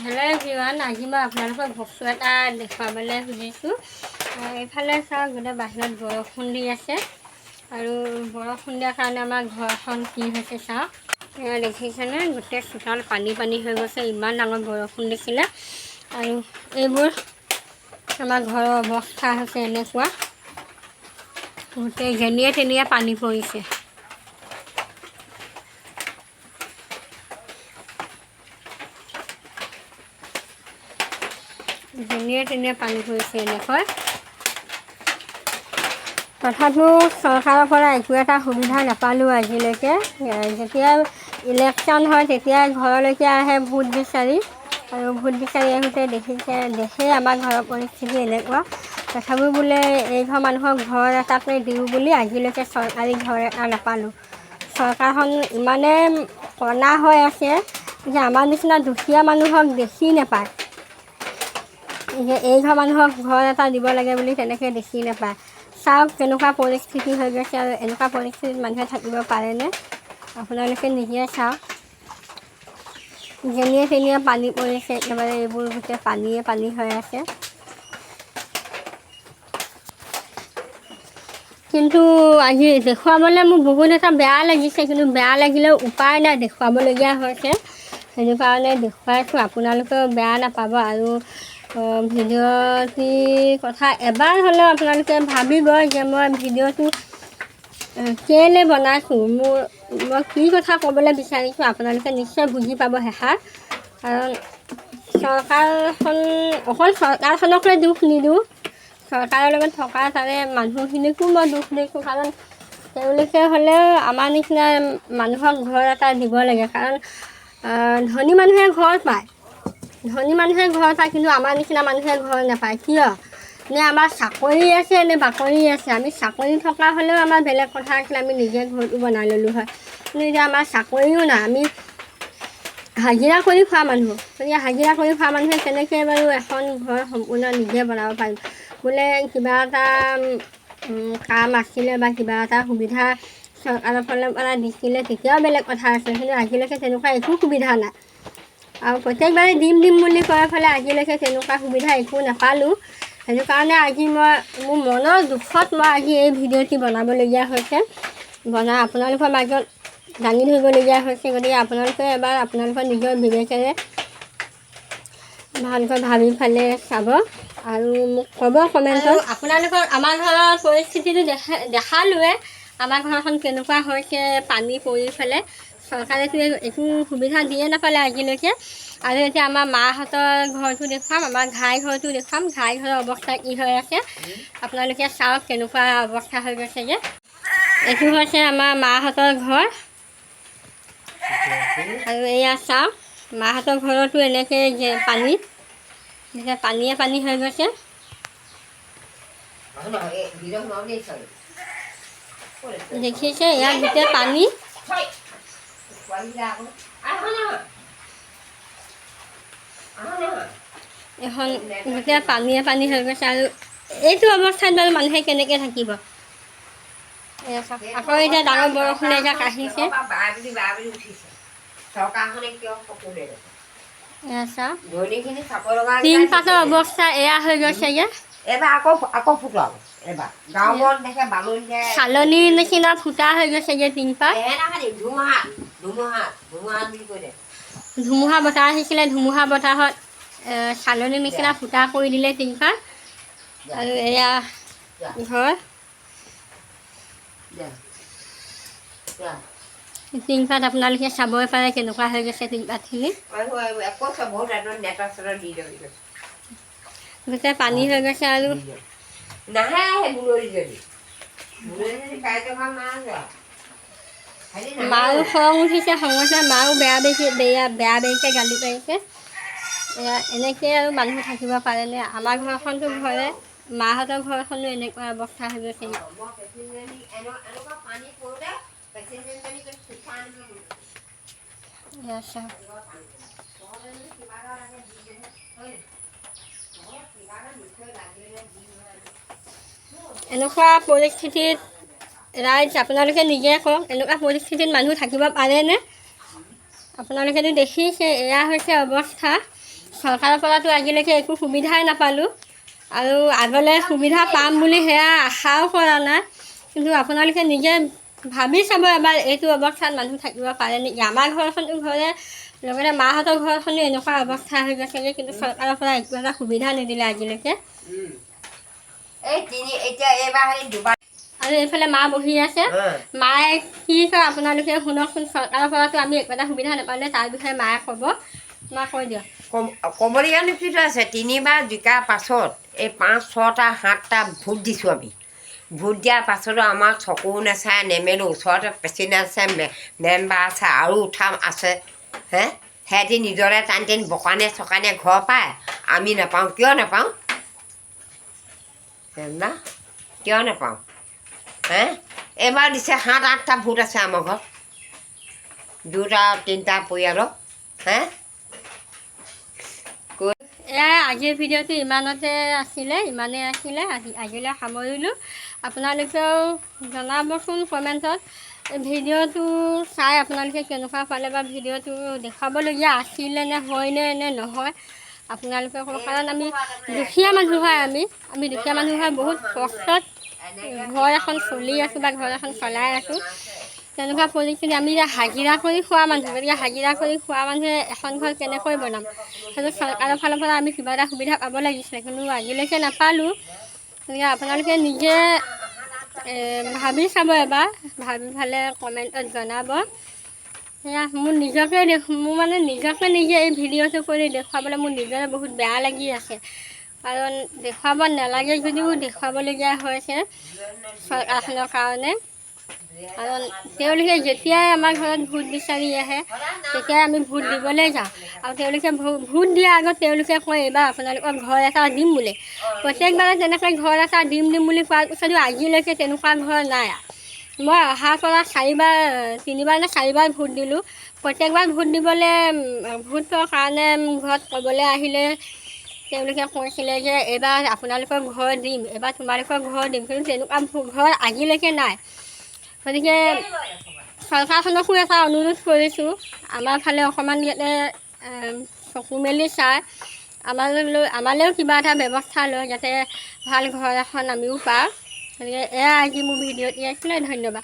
Hello' everyone, আজি মই আপোনালোকক বস্তু এটা দেখুৱাবলৈ খুজিছোঁ। এইফালে চাওক, গোটেই বাহিৰত বৰষুণ দি আছে আৰু বৰষুণ দিয়াৰ কাৰণে আমাৰ ঘৰখন কি হৈছে চাওক। দেখিছেনে, গোটেই চোতাল পানী পানী হৈ গৈছে, ইমান ডাঙৰ বৰষুণ দিছিলে। আৰু এইবোৰ আমাৰ ঘৰৰ অৱস্থা হৈছে এনেকুৱা, গোটেই যেনিয়ে তেনিয়ে পানী পৰিছে। যেনিয়ে তেনিয়ে পানী পৰিছে এনেকৈ। তথাপিও চৰকাৰৰ পৰা একো এটা সুবিধা নাপালোঁ আজিলৈকে। যেতিয়া ইলেকশ্যন হয় তেতিয়াই ঘৰলৈকে আহে ভোট বিচাৰি, আৰু ভোট বিচাৰি আহোঁতে দেখে আমাৰ ঘৰৰ পৰিস্থিতি এনেকুৱা। তথাপিও বোলে এইঘৰ মানুহক ঘৰ এটাতে দিওঁ বুলি আজিলৈকে চৰকাৰী ঘৰ এটা নাপালোঁ। চৰকাৰখন ইমানেই কণা হৈ আছে যে আমাৰ নিচিনা দুখীয়া মানুহক দেখি নাপায়, যে এইঘৰ মানুহক ঘৰ এটা দিব লাগে বুলি তেনেকৈ দেখি নাপায়। চাওক কেনেকুৱা পৰিস্থিতি হৈ গৈছে, আৰু এনেকুৱা পৰিস্থিতিত মানুহে থাকিব পাৰেনে? আপোনালোকে নিজে চাওক, যেনিয়ে তেনিয়ে পানী পৰিছে একেবাৰে, এইবোৰ গোটেই পানীয়ে পানী হৈ আছে। কিন্তু আজি দেখুৱাবলৈ মোৰ বহুত এটা বেয়া লাগিছে, কিন্তু বেয়া লাগিলেও উপায় নাই, দেখুৱাবলগীয়া হৈছে। সেইটো কাৰণে দেখুৱাইছোঁ, আপোনালোকেও বেয়া নাপাব। আৰু ভিডিঅ'টিৰ কথা এবাৰ হ'লেও আপোনালোকে ভাবিব যে মই ভিডিঅ'টো কেলৈ বনাইছোঁ, মই কি কথা ক'বলৈ বিচাৰিছোঁ আপোনালোকে নিশ্চয় বুজি পাব শেষত। কাৰণ চৰকাৰখন, অকল চৰকাৰখনকে দুখ নিদিওঁ, চৰকাৰৰ লগত থকা তাৰে মানুহখিনিকো মই দুখ দিছোঁ। কাৰণ তেওঁলোকে হ'লেও আমাৰ নিচিনা মানুহক ঘৰ এটা দিব লাগে। কাৰণ ধনী মানুহে ঘৰ পায়, কিন্তু আমাৰ নিচিনা মানুহে ঘৰ নাপায়। কিয়? নে আমাৰ চাকৰি আছে নে বাকৰি আছে? আমি চাকৰি থকা হ'লেও আমাৰ বেলেগ কথা আছিলে, আমি নিজে ঘৰটো বনাই ল'লোঁ হয়। কিন্তু এতিয়া আমাৰ চাকৰিও নাই, আমি হাজিৰা কৰি খোৱা মানুহ। গতিকে হাজিৰা কৰি খোৱা মানুহে কেনেকৈ বাৰু এখন ঘৰ সম্পূৰ্ণ নিজে বনাব পাৰিম? বোলে কিবা এটা কাম আছিলে বা কিবা এটা সুবিধা চৰকাৰৰ ফালৰ পৰা দিছিলে তেতিয়াও বেলেগ কথা আছিল, কিন্তু আজিলৈকে তেনেকুৱা একো সুবিধা নাই। আৰু প্ৰত্যেকবাৰে দিম বুলি কৈ পেলাই আজিলৈকে তেনেকুৱা সুবিধা একো নাপালোঁ। সেইটো কাৰণে আজি মোৰ মনৰ দুখত মই আজি এই ভিডিঅ'টি বনাবলগীয়া হৈছে, আপোনালোকৰ মাজত দাঙি ধৰিবলগীয়া হৈছে। গতিকে আপোনালোকে এবাৰ আপোনালোকৰ নিজৰ বিবেকেৰে ভালকৈ ভাবি পেলাই চাব আৰু মোক ক'ব কমেণ্টত। আপোনালোকৰ আমাৰ ঘৰৰ পৰিস্থিতিটো দেখালোৱে, আমাৰ ঘৰখন কেনেকুৱা হৈছে পানী পৰি পেলাই। চৰকাৰেতো একো সুবিধা দিয়ে নাপালে আজিলৈকে। আৰু এতিয়া আমাৰ মাহঁতৰ ঘৰটো দেখুৱাম, আমাৰ ঘাই ঘৰটো দেখুৱাম। ঘাই ঘৰৰ অৱস্থা কি হৈ আছে আপোনালোকে চাওক, কেনেকুৱা অৱস্থা হৈ গৈছেগৈ। এইটো হৈছে আমাৰ মাহঁতৰ ঘৰ, আৰু এয়া চাওক মাহঁতৰ ঘৰতো এনেকৈ পানীয়ে পানী হৈ গৈছে। দেখিছে, ইয়াত গোটেই পানী। এখন গোটেই পানীয়ে পানী হৈ গৈছে। আৰু এইটো অৱস্থাত বাৰু মানুহে কেনেকৈ থাকিব? আকৌ এতিয়া ডাঙৰ বৰষুণ এজাক আহিছে। টিং পাতৰ অৱস্থা এয়া হৈ গৈছেগৈ। চালনীৰ নিচিনা ফুটা হৈ গৈছেগৈ টিং পাত। ধুমুহা বতাহ আহিছিলে, ধুমুহা বতাহত চালনীৰ নিচিনা ফুটা কৰি দিলে টিং পাত। আৰু এয়া ঘৰ, টিংপাত আপোনালোকে চাবই পাৰে কেনেকুৱা হৈ গৈছে টিংপাতখিনি। গোটেই পানী হৈ গৈছে। আৰু মাও খং উঠিছে, খঙতে মাও বেয়া বেৰিকে গালি পাৰিছে। এনেকৈ আৰু মানুহ থাকিব পাৰেনে? আমাৰ ঘৰখনতো ঘৰে, মাহঁতৰ ঘৰখনো এনেকুৱা অৱস্থা হৈ গৈছে। এনেকুৱা পৰিস্থিতিত ৰাইজ আপোনালোকে নিজে কওক, এনেকুৱা পৰিস্থিতিত মানুহ থাকিব পাৰেনে? আপোনালোকেতো দেখিছে, এয়া হৈছে অৱস্থা। চৰকাৰৰ পৰাতো আজিলৈকে একো সুবিধাই নাপালোঁ আৰু আগলৈ সুবিধা পাম বুলি সেয়া আশাও কৰা নাই কিন্তু আপোনালোকে নিজে ভাবি চাব এবাৰ এইটো অৱস্থাত মানুহ থাকিব পাৰে নেকি আমাৰ ঘৰখনো ঘৰে লগতে মাহঁতৰ ঘৰখনো এনেকুৱা অৱস্থা হৈ গৈছেগৈ কিন্তু চৰকাৰৰ পৰা একো এটা সুবিধা নিদিলে আজিলৈকে আৰু এইফালে মা বহি আছে মায়ে কি কয় আপোনালোকে শুনকচোন চৰকাৰৰ পৰাতো আমি একো এটা সুবিধা নাপালে তাৰ বিষয়ে মায়ে ক'ব মা কৈ দিয়ক ক'বলগীয়ানো কি আছে 3বাৰ জিকাৰ পাছত এই 5, 6টা 7টা ভোট দিছোঁ আমি ভোট দিয়াৰ পাছতো আমাক চকু নাচাই নেমেলোঁ ওচৰতে প্ৰেচিডেণ্ট আছে মেম্বাৰ আছে আৰু উঠাম আছে হে সিহঁতি নিজৰে টানি বকানে চকানে ঘৰ পায় আমি নাপাওঁ কিয় নাপাওঁ না কিয় নাপাওঁ হে এইবাৰ দিছে 7, 8টা ভোট আছে আমাৰ ঘৰত 2টা 3টা পৰিয়ালৰ হে এয়া আজিৰ ভিডিঅ'টো ইমানেই আছিলে আজিলৈ সামৰিলোঁ আপোনালোকেও জনাবচোন কমেণ্টত ভিডিঅ'টো চাই আপোনালোকে কেনেকুৱা পালে বা ভিডিঅ'টো দেখুৱাবলগীয়া আছিলে নে হয়নে নে নহয় আপোনালোকে ক'ব কাৰণ আমি দুখীয়া মানুহ হয় আমি দুখীয়া মানুহ হয় বহুত কষ্টত ঘৰ এখন চলি আছোঁ বা ঘৰ এখন চলাই আছোঁ তেনেকুৱা পৰিস্থিতি আমি এতিয়া হাজিৰা কৰি খোৱা মানুহ গতিকে হাজিৰা কৰি খোৱা মানুহে এখন ঘৰ কেনেকৈ বনাম সেইটো চৰকাৰৰ ফালৰ পৰা আমি কিবা এটা সুবিধা পাব লাগিছিলে কিন্তু আজিলৈকে নাপালোঁ গতিকে আপোনালোকে নিজে ভাবি চাব এবাৰ ভাবি ফালে কমেণ্টত জনাব সেয়া মোৰ নিজকে নিজে এই ভিডিঅ'টো কৰি দেখুৱাবলৈ মোৰ নিজৰে বহুত বেয়া লাগি আছে কাৰণ দেখুৱাব নালাগে যদিও দেখুৱাবলগীয়া হৈছে চৰকাৰখনৰ কাৰণে কাৰণ তেওঁলোকে যেতিয়াই আমাৰ ঘৰত ভোট বিচাৰি আহে তেতিয়াই আমি ভোট দিবলৈ যাওঁ আৰু তেওঁলোকে ভোট দিয়াৰ আগত তেওঁলোকে কয় এইবাৰ আপোনালোকক ঘৰ এটা দিম বুলি প্ৰত্যেকবাৰে তেনেকৈ ঘৰ এটা দিম বুলি কোৱাৰ পিছতো আজিলৈকে তেনেকুৱা ঘৰ নাই মই অহাৰ পৰা 3বাৰ নে 4বাৰ ভোট দিলোঁ প্ৰত্যেকবাৰ ভোট দিবলৈ ভোটৰ কাৰণে ঘৰত ক'বলৈ আহিলে তেওঁলোকে কৈছিলে যে এইবাৰ আপোনালোকৰ ঘৰ দিম এইবাৰ তোমালোকৰ ঘৰ দিম কিন্তু তেনেকুৱা ঘৰ আজিলৈকে নাই গতিকে চৰকাৰখনকো এটা অনুৰোধ কৰিছোঁ আমাৰ ফালে অকণমান ইয়াতে চকু মেলি চাই আমালৈও কিবা এটা ব্যৱস্থা লয় যাতে ভাল ঘৰ এখন আমিও পাওঁ গতিকে এয়া আজি মোৰ ভিডিঅ'টি আছিলে ধন্যবাদ